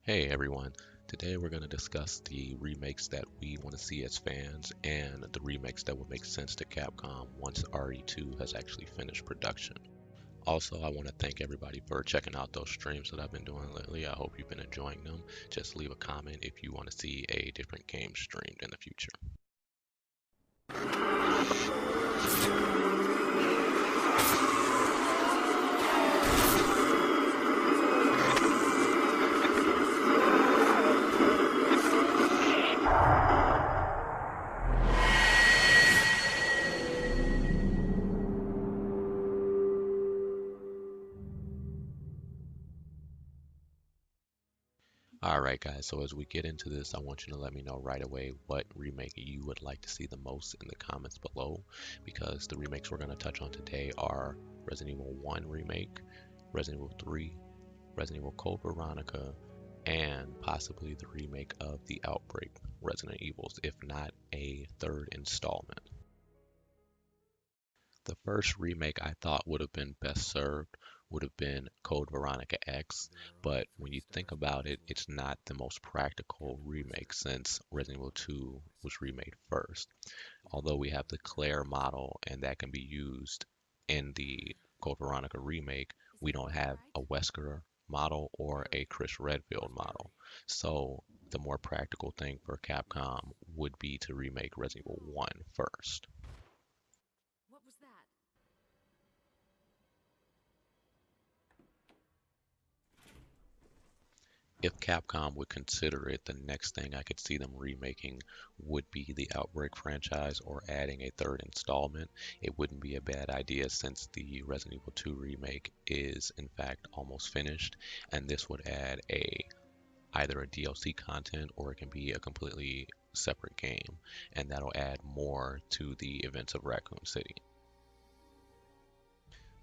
Hey everyone, today we're going to discuss the remakes that we want to see as fans and the remakes that would make sense to Capcom once RE2 has actually finished production. Also, I want to thank everybody for checking out those streams that I've been doing lately. I hope you've been enjoying them. Just leave a comment if you want to see a different game streamed in the future. Alright guys, so as we get into this, I want you to let me know right away what remake you would like to see the most in the comments below, because the remakes we're going to touch on today are Resident Evil 1 Remake, Resident Evil 3, Resident Evil Code Veronica, and possibly the remake of the Outbreak Resident Evils, if not a third installment. The first remake I thought would have been best served would have been Code Veronica X, but when you think about it, it's not the most practical remake since Resident Evil 2 was remade first. Although we have the Claire model and that can be used in the Code Veronica remake, we don't have a Wesker model or a Chris Redfield model. So the more practical thing for Capcom would be to remake Resident Evil 1 first. What was that? If Capcom would consider it, the next thing I could see them remaking would be the Outbreak franchise or adding a third installment. It wouldn't be a bad idea since the Resident Evil 2 remake is in fact almost finished, and this would add either a DLC content or it can be a completely separate game, and that'll add more to the events of Raccoon City.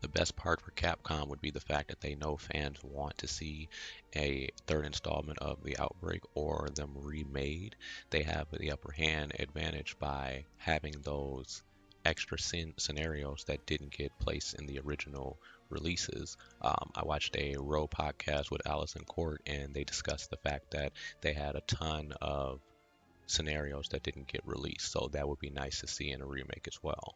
The best part for Capcom would be the fact that they know fans want to see a third installment of The Outbreak or them remade. They have the upper hand advantage by having those extra scenarios that didn't get placed in the original releases. I watched a Row podcast with Allison Court, and they discussed the fact that they had a ton of scenarios that didn't get released, so that would be nice to see in a remake as well.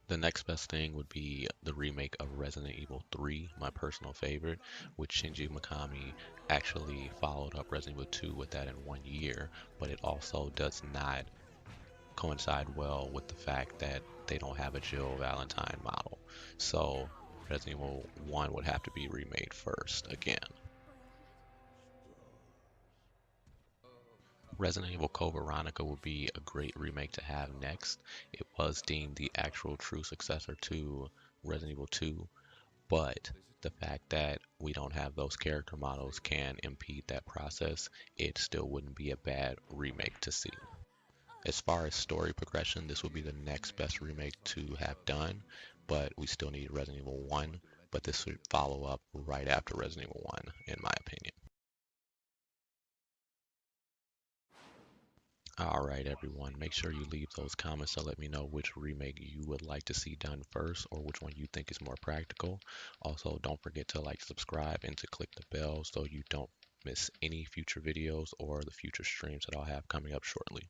The next best thing would be the remake of Resident Evil 3, my personal favorite, which Shinji Mikami actually followed up Resident Evil 2 with that in 1 year, but it also does not coincide well with the fact that they don't have a Jill Valentine model. So Resident Evil 1 would have to be remade first again. Resident Evil Code Veronica would be a great remake to have next. It was deemed the actual true successor to Resident Evil 2, but the fact that we don't have those character models can impede that process. It still wouldn't be a bad remake to see. As far as story progression, this would be the next best remake to have done, but we still need Resident Evil 1, but this would follow up right after Resident Evil 1, in my opinion. All right, everyone, make sure you leave those comments to let me know which remake you would like to see done first or which one you think is more practical. Also, don't forget to like, subscribe, and to click the bell so you don't miss any future videos or the future streams that I'll have coming up shortly.